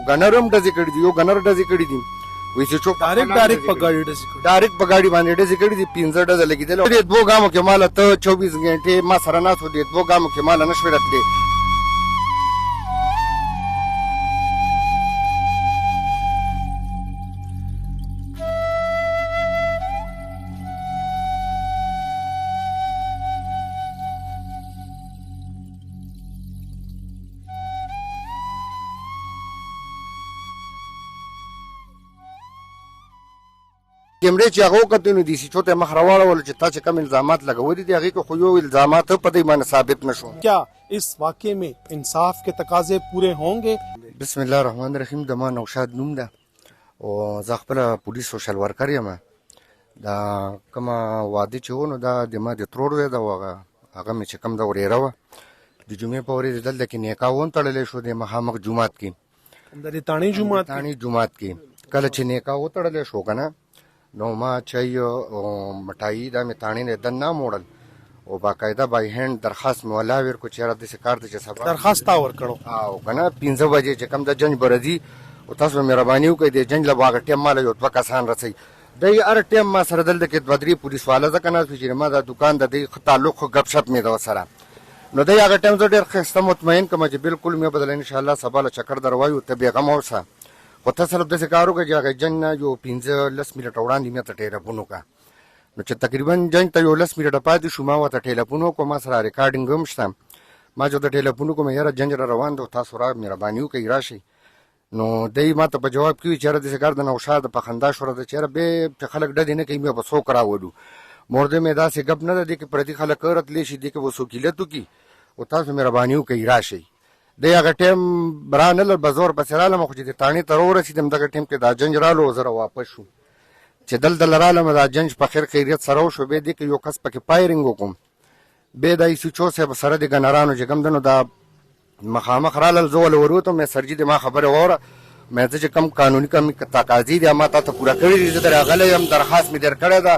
ګنر هم ډزې کړي دي، یو ګنر ډزې کړي دي، وایي چې څوک ډایرکټ په ګاډي ډزې کړي، ډایرکټ په ګاډي باندې ډزې کړي دي، 15 ډزې لګېدلې. دې دوو ګامو کې ماله ته 24 غنټې ما سره ناست و، دې دوو ګامو کې ماله نه شوې راتلې. کیمرې چې هغه وکتې نو ډي سی چو ته مخ راواړولو چې تا چې کوم الزامات لګولي دي هغې کې خو یو الزامات په دې باندې ثابت نه شو. क्या इस वाकये में इंसाफ के तकाजे पूरे होंगे؟ بسم الله الرحمن الرحیم. د ما نوشاد نوم ده او زه خپله پولیس سوشل ورکر یم. دا کومه واده چې و نو دا د ما د ترور دی، دا هغه مې چې کوم ده ورېره وه، د جمعې په ورځ دلته کې نکاح هم تړلی شو د مخامخ جومات کې، د تاڼي جومات کې. کله چې نکاح وتړلی شو که نه نو ما چای او مټایي دا مې تاڼې نه دن نه موړل او باقاعده بای هینډ درخواست مې ولا ورکړو چې یاره داسې کار دی چې سبا درخواست تا ورکړو او که نه 15 بجې چې کوم د جنج به راځي او تاسو به مهرباني وکړئ د جنج له به هغه ټایم ماله یو 2 کسان رسوي. دی هر ټایم ما سره دلته کې 2-3 پولیس والا ځکه ناست وي چې ما دا دوکان د دی تعلق خو ګپ شپ مې ده ورسره. نو دی هغه ټایم زه ډېر ښایسته مطمئن کړم چې بلکل مې بدله انشاءالله سبا له چکر در وایو ته بېغمه اوسه. خو ته صرف داسې کار وکړه چې هغه جنج نه یو 15-10 منټه وړاندې مې ته ټیلیفون وکړه. نو چې تقریبا جنج ته یو 10 منټه پاتې شو ما ورته ټیلیفون وکړو، ما سره ریکارډینګ هم شته. ما چې ورته ټیلیفون وکړو یاره جنج را روان دی تاسو را مهرباني وکړئ راشئ. نو دی ما ته په جواب کې وي چې یاره داسې کار د نوشاد په خندا شوره ده چې یاره بیا چې خلک ډدې نه کوي بیا به څوک راولو. مورده مې داسې ګپ نه ده دې کې پردي خلک راتلی شي دې کې به څوکیلت وکړي او تاسو مهرباني وکړئ راشئ. دی هغه ټایم رانه به زور پسې رالم خو چې د تاڼې ته راورسېدم دغه ټایم کې دا جنج رالو زه واپس شو. چې دلته رالم دا جنج په خیر خیریت سره وشو. بیا دې کې یو کس پکې پایرنګ وکړم. بیا د ایسوچو صاحب سره د ګنرانو چې کوم ده نو دا مخامخ رالل زه ول وروتم مې سرجي د ما خبرې واوره مې ته چې کوم قانوني کوم تقاضي دي ما تا ته پوره کړي دي. زه در راغلی یم درخواست مې در کړی ده،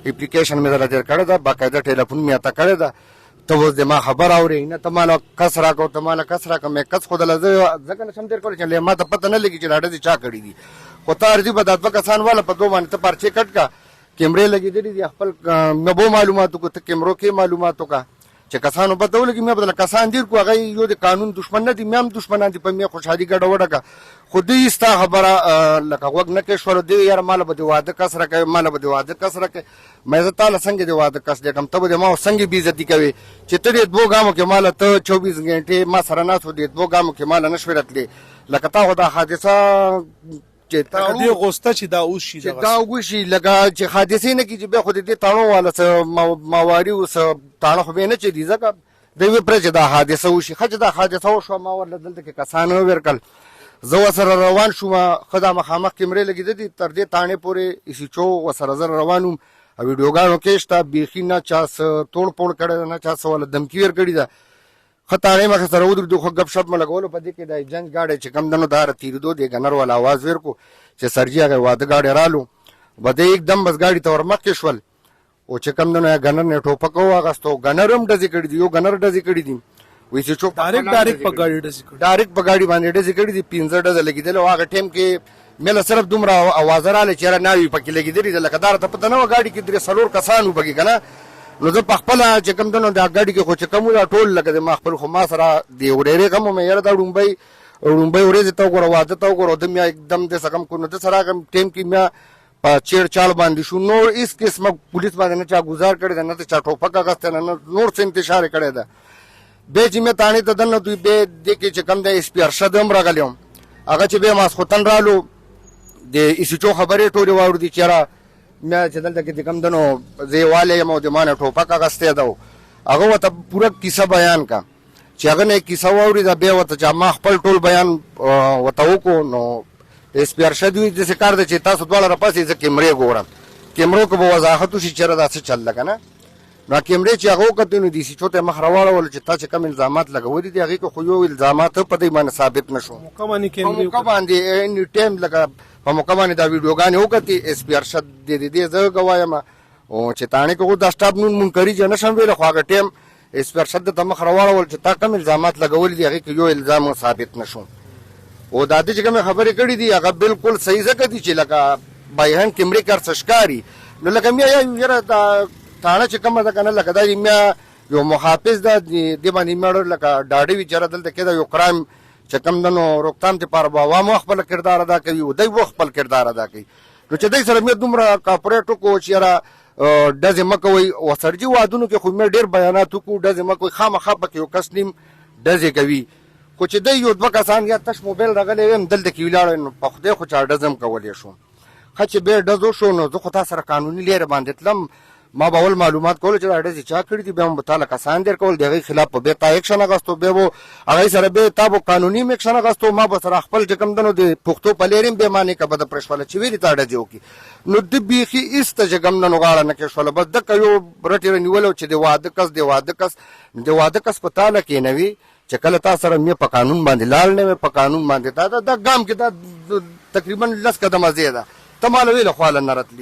اپلیکیشن مې در کړی ده، باقاعده ټیلیفون مې ته کړی ده. ته اوس د ما خبر اورې نه ته ماله کس راکړو ته ماله کس راکړه مې کس خودله زه ځکه نشم تېر کولی چې ما ته پته نه لګي چې دا ډزې چا کړي دي. خو ته ارځي به دا 2 کسان واله په 2 باندې ته پرچې کټ کا کیمرې لګېدلي دي خپل مې به معلومات وکړو ته کیمرو کې معلومات وکړه چې کسانو پته ولګي مې بدله کسان ډېر کړو هغه یو د قانون دشمن نه دي مې هم دشمنان دي په مې خوشحالي ګډه وډه کړه. خو دوی ستا خبره لکه غوږ نه کې شول دی یاره ماله به د واده کس راکوي ماله به د واده کس راکوي. مې زه تاله څنګه د واده کس لیکم ته به د ما څنګه بېعزتي کوې چې ته دې 2 ګامو کې ماله ته 24 غنټې ما سره ناست و دې 2 ګامو کې ماله نه شوې راتلې. لکه تا خو دا حادثه چې دې غوسته چې دا اوس شي چې دا وشي لکه چې حادثې نه کړي چې بیا خو د دې تاڼو والا څه مواري او څه تاڼه خو بیا نه چېدي ځکه دی وی پرې چې دا حادثه وشي. ښه چې دا حادثه وشوه ما ورله دلته کې کسان وورکړل زه ورسره روان شوم. ښه دا مخامخ کیمرې لګېدې دي تر دې تاڼې پورې ایسیچو ورسره زه روان وم او ویډیوګانو کې شته بیخي نه چا څه توړ پوړ کړی ده نه چا څه والا دمکي ورکړې ده. ښه تاڼې مخې سره ودرېدو خو ګپ شپ مو لګولو په دې کې د جنج ګاډی چې کوم ده نو دا تېرېدو د ګنر والا اواز ورکړو چې سرجي هغه واده ګاډی رالو به دی एकदम بس ګاډي ته ور مخکې شول او چې کوم ده نو ګنر نه ټوپک واغستو ګنر هم ډزې کړي دي یو ګنر ډزې کړي دي وایي چې چوک ډایرکټ په ګاډي ډزې کړي ډایرکټ په ګاډي باندې ډزې کړي دي 15 ډزې لګېدلې او هغه ټایم کې مې له صرف دومره اوازه راغلی چې یاره ناوې پکې لګېدلې ده لکه دا راته پته نه وه ګاډي کې 3-4 کسان وو پکې که نه. نو زه په خپله چې کوم ده نو دا ګاډي کې خو چې کوم دا ټول لکه د ما خپل خو ما سره د ورېرې غم مې یاره دا ړومبۍ ورځې ته وګوره واده ته وګوره ده میا एकदम داسې غم کړو نو ده سره هغه ټایم کې میا په چیړ چال باندې شو. نور هېڅ قسمه پولیس باندې نه چا ګزار کړی ده نه ته چا ټوپک اخیستی نه نور څه انتشار یې کړی ده. بیا چې مې تاڼې ته دننه دوی بیا دې کې چې کوم دی SP ارشد هم راغلی وم هغه چې بیا ماسخوتن رالو د ایسیچو خبرې ټولې واورېدې چې یاره میا چې دلته کې چې کوم ده نو زه یې والی یم او د ما نه ټوپک اخیستی ده هغه ورته پوره کیسه بیان کا چې هغه نه یې کیسه واورېده بیا ورته چې ما خپل ټول بیان ورته وکړو. نو SP ارشد وي داسې کار دی چې تاسو دواړه راپسې زه کیمرې ګورم کیمرو کې به وضاحت وشي چې یاره دا څه چل ده که نه. نو کیمرې چې هغه وکتې نو ډي سی چو ته مخ راواړولو چې تا چې کوم الزامات لګولي دي هغې کې خو یو الزامات په دې باندې ثابت نه شو. په موقع باندې اني ټایم لکه په موقع باندې دا ویډیوګانې وکتې SP ارشد دې زه ګواه یم او چې تاڼې کې خو دا سټاپ نون منکري چې نه شم ویلی خو هغه ټایم SP ارشد ته مخ راواړول چې تا کوم الزامات لګولي دي هغې کې یو الزام ثابت نه شو. او د دې چې کوم خبرې کړې دي هغه بالکل صحیح ځکه دي چې لکه بایهن کیمرې کار څشکاري نو لکه میا یاره دا تانه چې کومه ده کنه لکه دا میا یو محافظ ده د باندې مړ لکه ډاډي ویچاره دلته کې دا یو کرام چې کوم دنو روکتام ته پر عوامو خپل کردار ادا کوي او دوی خپل کردار ادا کوي نو چې دوی سره مې دومره کاپریټو کو چې یاره ډزې مکوي او سرجي وادونو کې خو مې ډېر بیانات وکړو ډزې مکوي خامخا پکې یو کس نیم ډزې کوي خو چې دوی یو دوه کسان یا تش موبایل راغلی ویم دلته کې ولاړ نو په خدای خو چا ډزم کولی شو ښه چې بیا ډز وشو نو زه خو تا سره قانوني لارې باندې تلم ما به اول معلومات کولو چې دا ډزې چا کړي دي بیا مو به تا له کسان ډېر کول د هغې خلاف به بیا تا ایکشن اخیستو بیا به هغې سره بیا تا به قانوني ایکشن اخیستو ما به سره خپل چې کوم دنو د پښتو په لارې بیا مانې که به د پرېښوله چې ویلې تا ډزې وکړي نو د بیخي ایسته چې کوم دنو غاړه نه کېښوله بس دکه یو رټې رانیولو چې د واده کس په تاله کېنوي چې کله تا سره مې په قانون باندې لال نه وې په قانون باندې تا دا ګام کې دا تقریبا 10 قدمه ځای ده ته ماله ویله خواله نه راتلي